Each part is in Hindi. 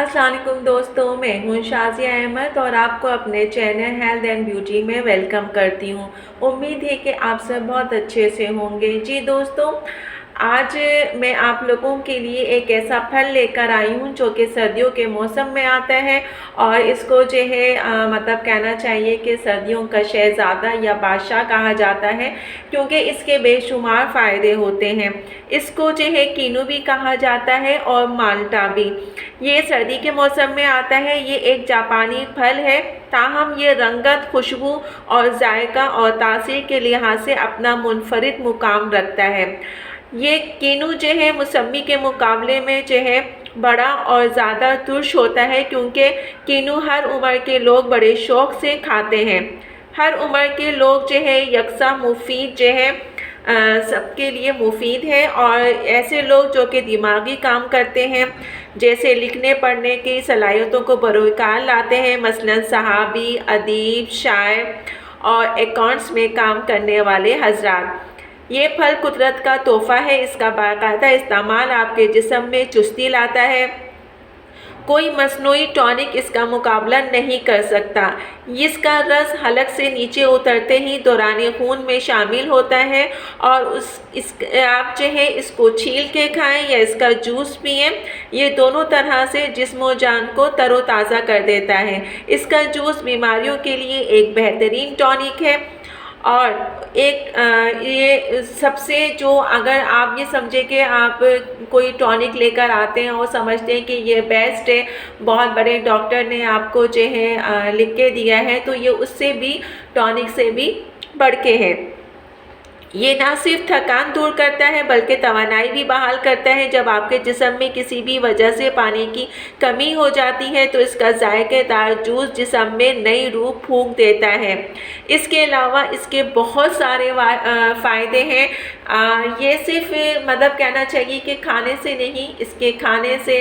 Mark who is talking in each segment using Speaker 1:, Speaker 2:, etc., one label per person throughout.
Speaker 1: अस्सलाम वालेकुम दोस्तों, मैं हूं शाज़िया अहमद और आपको अपने चैनल हेल्थ एंड ब्यूटी में वेलकम करती हूं। उम्मीद है कि आप सब बहुत अच्छे से होंगे। जी दोस्तों, आज मैं आप लोगों के लिए एक ऐसा फल लेकर आई हूं जो कि सर्दियों के मौसम में आता है और इसको जो है मतलब कहना चाहिए कि सर्दियों का शहज़ादा या बादशाह कहा जाता है, क्योंकि इसके बेशुमार फ़ायदे होते हैं। इसको जो है कीनू भी कहा जाता है और माल्टा भी। ये सर्दी के मौसम में आता है। ये एक जापानी फल है, ताहम ये रंगत, खुशबू और जायका और तासीर के लिहाज से अपना मुनफरिद मुकाम रखता है। ये कीनू जो है मौसमी के मुकाबले में जो है बड़ा और ज़्यादा तुर्श होता है, क्योंकि कीनू हर उम्र के लोग बड़े शौक़ से खाते हैं। हर उम्र के लोग जो है यकसा मुफीद जो है सबके लिए मुफीद है। और ऐसे लोग जो कि दिमागी काम करते हैं, जैसे लिखने पढ़ने की सलाहियतों को बरोकार लाते हैं, मसलन सहाबी, अदीब, शायर और अकाउंट्स में काम करने वाले हजरात। ये फल कुदरत का तोहफ़ा है। इसका बाकायदा इस्तेमाल आपके जिस्म में चुस्ती लाता है। कोई मसनूई टॉनिक इसका मुकाबला नहीं कर सकता। इसका रस हलक से नीचे उतरते ही दौरान खून में शामिल होता है और आप जो है इसको छील के खाएं या इसका जूस पिएं। ये दोनों तरह से जिस्म और जान को तरोताज़ा कर देता है। इसका जूस बीमारियों के लिए एक बेहतरीन टॉनिक है। और एक ये सबसे जो, अगर आप ये समझे कि आप कोई टॉनिक लेकर आते हैं और समझते हैं कि ये बेस्ट है, बहुत बड़े डॉक्टर ने आपको जो है लिख के दिया है, तो ये उससे भी, टॉनिक से भी बढ़ के है। ये ना सिर्फ थकान दूर करता है बल्कि तवानाई भी बहाल करता है। जब आपके जिस्म में किसी भी वजह से पानी की कमी हो जाती है तो इसका जायकेदार जूस जिस्म में नई रूह फूंक देता है। इसके अलावा इसके बहुत सारे फ़ायदे हैं। ये सिर्फ मतलब कहना चाहिए कि खाने से नहीं, इसके खाने से,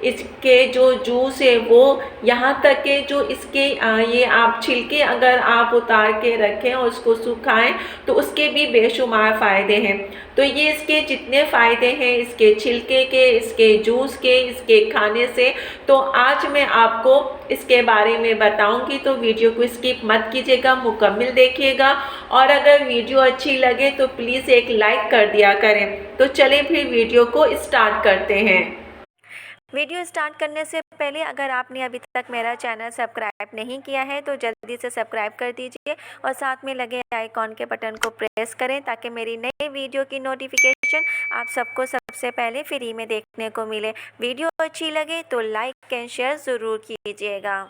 Speaker 1: इसके जो जूस है वो, यहाँ तक कि जो इसके ये आप छिलके अगर आप उतार के रखें और उसको सुखाएं तो उसके भी बेशुमार फ़ायदे हैं। तो ये इसके जितने फ़ायदे हैं, इसके छिलके के, इसके जूस के, इसके खाने से, तो आज मैं आपको इसके बारे में बताऊंगी। तो वीडियो को स्किप मत कीजिएगा, मुकम्मल देखिएगा। और अगर वीडियो अच्छी लगे तो प्लीज़ एक लाइक कर दिया करें। तो चलें फिर वीडियो को स्टार्ट करते हैं।
Speaker 2: वीडियो स्टार्ट करने से पहले अगर आपने अभी तक मेरा चैनल सब्सक्राइब नहीं किया है तो जल्दी से सब्सक्राइब कर दीजिए और साथ में लगे आइकॉन के बटन को प्रेस करें ताकि मेरी नई वीडियो की नोटिफिकेशन आप सबको सबसे पहले फ्री में देखने को मिले। वीडियो अच्छी लगे तो लाइक एंड शेयर ज़रूर कीजिएगा।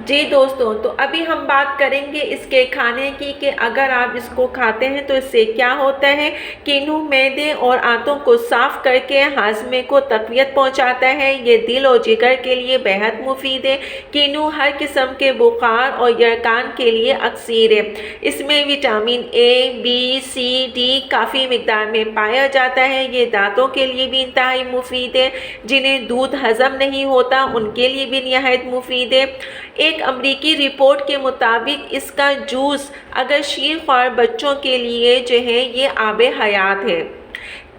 Speaker 1: जी दोस्तों, तो अभी हम बात करेंगे इसके खाने की कि अगर आप इसको खाते हैं तो इससे क्या होता है। कीनू मैदे और आंतों को साफ करके हाजमे को तक़वियत पहुंचाता है। ये दिल और जिगर के लिए बेहद मुफीद है। कीनू हर किस्म के बुखार और यरकान के लिए अक्सीर है। इसमें vitamin A, B, C, D काफ़ी मिकदार में पाया जाता है। ये दांतों के लिए भी इंतहाई मुफीद है। जिन्हें दूध हज़म नहीं होता उनके लिए भी निहायत मुफीद है। एक अमरीकी रिपोर्ट के मुताबिक इसका जूस अगर शीरख्वार बच्चों के लिए जो है ये आबे हयात है।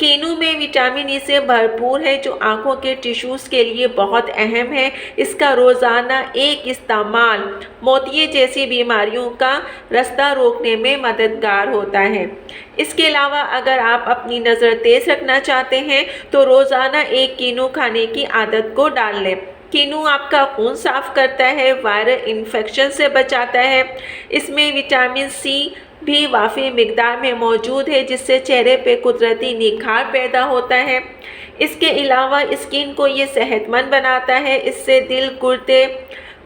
Speaker 1: कीनू में विटामिन ई से भरपूर है जो आँखों के टिश्यूज़ के लिए बहुत अहम है। इसका रोज़ाना एक इस्तेमाल मोतिये जैसी बीमारियों का रास्ता रोकने में मददगार होता है। इसके अलावा अगर आप अपनी नज़र तेज़ रखना चाहते हैं तो रोज़ाना एक कीनू खाने की आदत को डाल लें। कीनू आपका खून साफ करता है, वायरल इन्फेक्शन से बचाता है। इसमें विटामिन सी भी वाफ़ी मिकदार में मौजूद है जिससे चेहरे पे कुदरती निखार पैदा होता है। इसके अलावा स्किन को ये सेहतमंद बनाता है। इससे दिल, गुर्दे,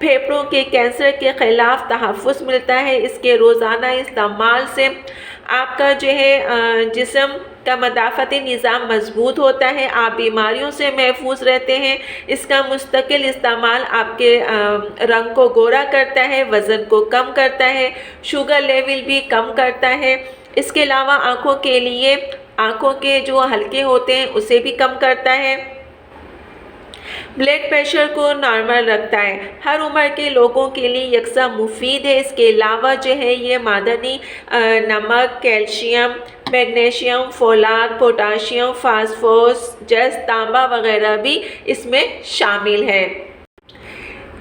Speaker 1: फेफड़ों के कैंसर के ख़िलाफ़ तहफ़्फ़ुज़ मिलता है। इसके रोज़ाना इस्तेमाल से आपका जो है जिस्म का मदाफ़ती निज़ाम मजबूत होता है। आप बीमारियों से महफूज रहते हैं। इसका मुस्तकिल इस्तेमाल आपके रंग को गोरा करता है, वज़न को कम करता है, शुगर लेवल भी कम करता है। इसके अलावा आँखों के लिए, आँखों के जो हल्के होते हैं उसे भी कम करता है। ब्लड प्रेशर को नॉर्मल रखता है, हर उम्र के लोगों के लिए यकसा मुफीद है। इसके अलावा जो है ये मादनी नमक, कैल्शियम, मैग्नीशियम, फोलाद, पोटाशियम, फास्फोरस, जस्त, तांबा वगैरह भी इसमें शामिल है।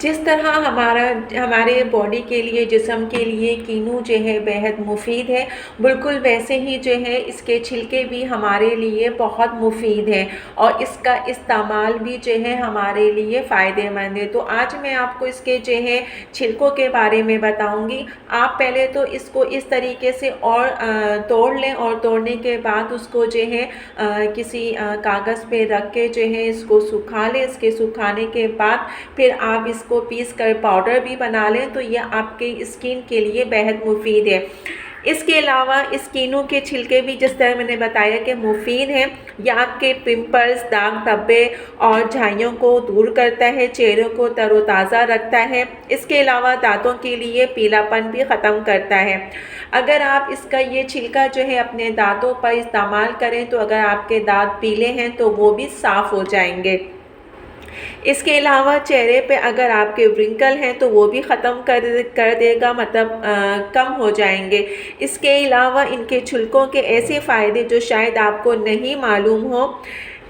Speaker 1: जिस तरह हमारे बॉडी के लिए, जिस्म के लिए कीनू जो है बेहद मुफीद है, बिल्कुल वैसे ही जो है इसके छिलके भी हमारे लिए बहुत मुफीद हैं और इसका इस्तेमाल भी जो है हमारे लिए फ़ायदेमंद है। तो आज मैं आपको इसके जो है छिलकों के बारे में बताऊंगी। आप पहले तो इसको इस तरीके से और तोड़ लें और तोड़ने के बाद उसको जो है किसी कागज़ पे रख के जो है इसको सुखा लें। इसके सुखाने के बाद फिर आप इसको पीस कर पाउडर भी बना लें, तो ये आपके स्किन के लिए बेहद मुफीद है। इसके अलावा इस कीनू के छिलके भी जिस तरह मैंने बताया कि मुफीद हैं, यह आपके पिंपल्स, दाग धब्बे और झाइयों को दूर करता है, चेहरे को तरोताज़ा रखता है। इसके अलावा दांतों के लिए पीलापन भी ख़त्म करता है। अगर आप इसका ये छिलका जो है अपने दांतों पर इस्तेमाल करें तो अगर आपके दांत पीले हैं तो वो भी साफ़ हो जाएंगे। इसके अलावा चेहरे पे अगर आपके व्रिंकल हैं तो वो भी ख़त्म कर देगा, मतलब कम हो जाएंगे। इसके अलावा इनके छिलकों के ऐसे फ़ायदे जो शायद आपको नहीं मालूम हो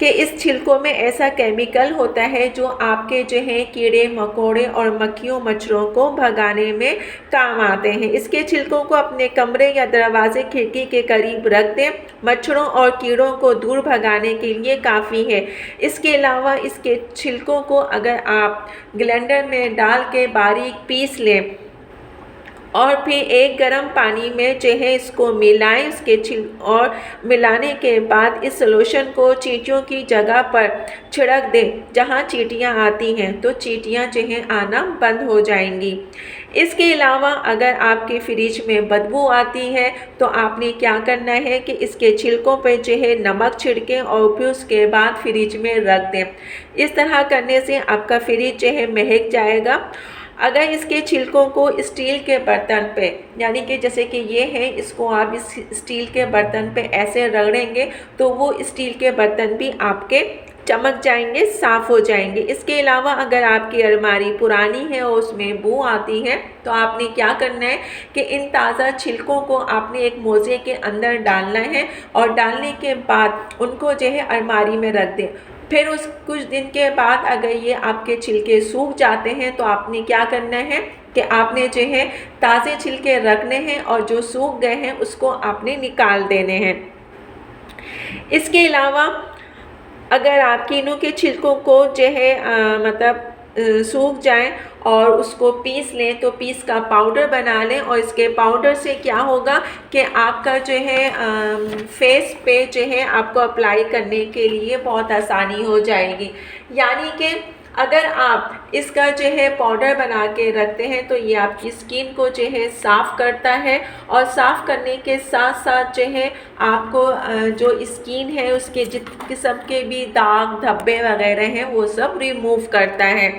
Speaker 1: कि इस छिलकों में ऐसा केमिकल होता है जो आपके जो है कीड़े मकोड़े और मक्खियों मच्छरों को भगाने में काम आते हैं। इसके छिलकों को अपने कमरे या दरवाजे खिड़की के करीब रख दें, मच्छरों और कीड़ों को दूर भगाने के लिए काफ़ी है। इसके अलावा इसके छिलकों को अगर आप ग्राइंडर में डाल के बारीक पीस लें और फिर एक गर्म पानी में जो है इसको मिलाएं, इसके और मिलाने के बाद इस सॉल्यूशन को चींटियों की जगह पर छिड़क दें। जहां चींटियां आती हैं तो चींटियां जो है आना बंद हो जाएंगी। इसके अलावा अगर आपके फ्रिज में बदबू आती है तो आपने क्या करना है कि इसके छिलकों पर जो है नमक छिड़कें और फिर उसके बाद फ्रिज में रख दें। इस तरह करने से आपका फ्रिज जो है महक जाएगा। अगर इसके छिलकों को स्टील के बर्तन पे, यानी कि जैसे कि ये है, इसको आप इस स्टील के बर्तन पे ऐसे रगड़ेंगे तो वो स्टील के बर्तन भी आपके चमक जाएंगे, साफ़ हो जाएंगे। इसके अलावा अगर आपकी अलमारी पुरानी है और उसमें बू आती है तो आपने क्या करना है कि इन ताज़ा छिलकों को आपने एक मोज़े के अंदर डालना है और डालने के बाद उनको जो है अलमारी में रख दें। फिर उस कुछ दिन के बाद अगर ये आपके छिलके सूख जाते हैं तो आपने क्या करना है कि आपने जो है ताज़े छिलके रखने हैं और जो सूख गए हैं उसको आपने निकाल देने हैं। इसके अलावा अगर आप कीनू के छिलकों को जो है मतलब सूख जाएं और उसको पीस लें तो पीस का पाउडर बना लें और इसके पाउडर से क्या होगा कि आपका जो है फेस पे जो है आपको अप्लाई करने के लिए बहुत आसानी हो जाएगी। यानी कि अगर आप इसका जो है पाउडर बना के रखते हैं तो ये आपकी स्किन को जो है साफ़ करता है और साफ़ करने के साथ साथ जो है आपको जो स्किन है उसके जित किस्म के भी दाग धब्बे वगैरह हैं वो सब रिमूव करता है।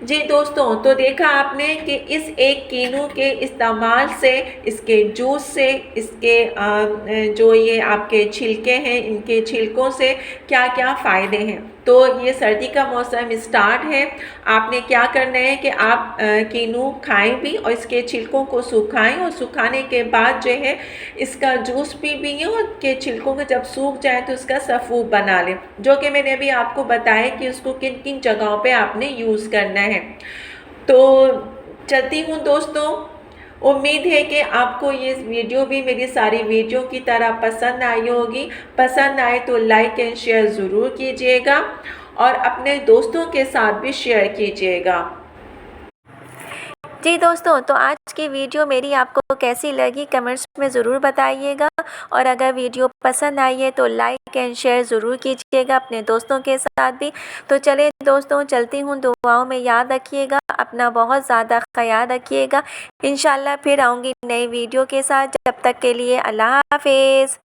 Speaker 1: जी दोस्तों, तो देखा आपने कि इस एक कीनू के इस्तेमाल से, इसके जूस से, इसके जो ये आपके छिलके हैं इनके छिलकों से क्या क्या फ़ायदे हैं। तो ये सर्दी का मौसम स्टार्ट है, आपने क्या करना है कि आप कीनू खाएं भी और इसके छिलकों को सुखाएं और सुखाने के बाद जो है इसका जूस पिए और के छिलकों को जब सूख जाए तो उसका सफ़ूप बना लें, जो कि मैंने अभी आपको बताया कि उसको किन किन जगहों पे आपने यूज़ करना है। तो चलती हूँ दोस्तों, उम्मीद है कि आपको ये वीडियो भी मेरी सारी वीडियो की तरह पसंद आई होगी। पसंद आए तो लाइक एंड शेयर ज़रूर कीजिएगा और अपने दोस्तों के साथ भी शेयर कीजिएगा।
Speaker 2: जी दोस्तों, तो आज की वीडियो मेरी आपको कैसी लगी कमेंट्स में ज़रूर बताइएगा और अगर वीडियो पसंद आई है तो लाइक एंड शेयर ज़रूर कीजिएगा अपने दोस्तों के साथ भी। तो चलिए दोस्तों, चलती हूँ, दुआओं में याद रखिएगा, अपना बहुत ज़्यादा ख्याल रखिएगा। इंशाल्लाह फिर आऊँगी नई वीडियो के साथ। जब तक के लिए अल्लाह हाफिज़।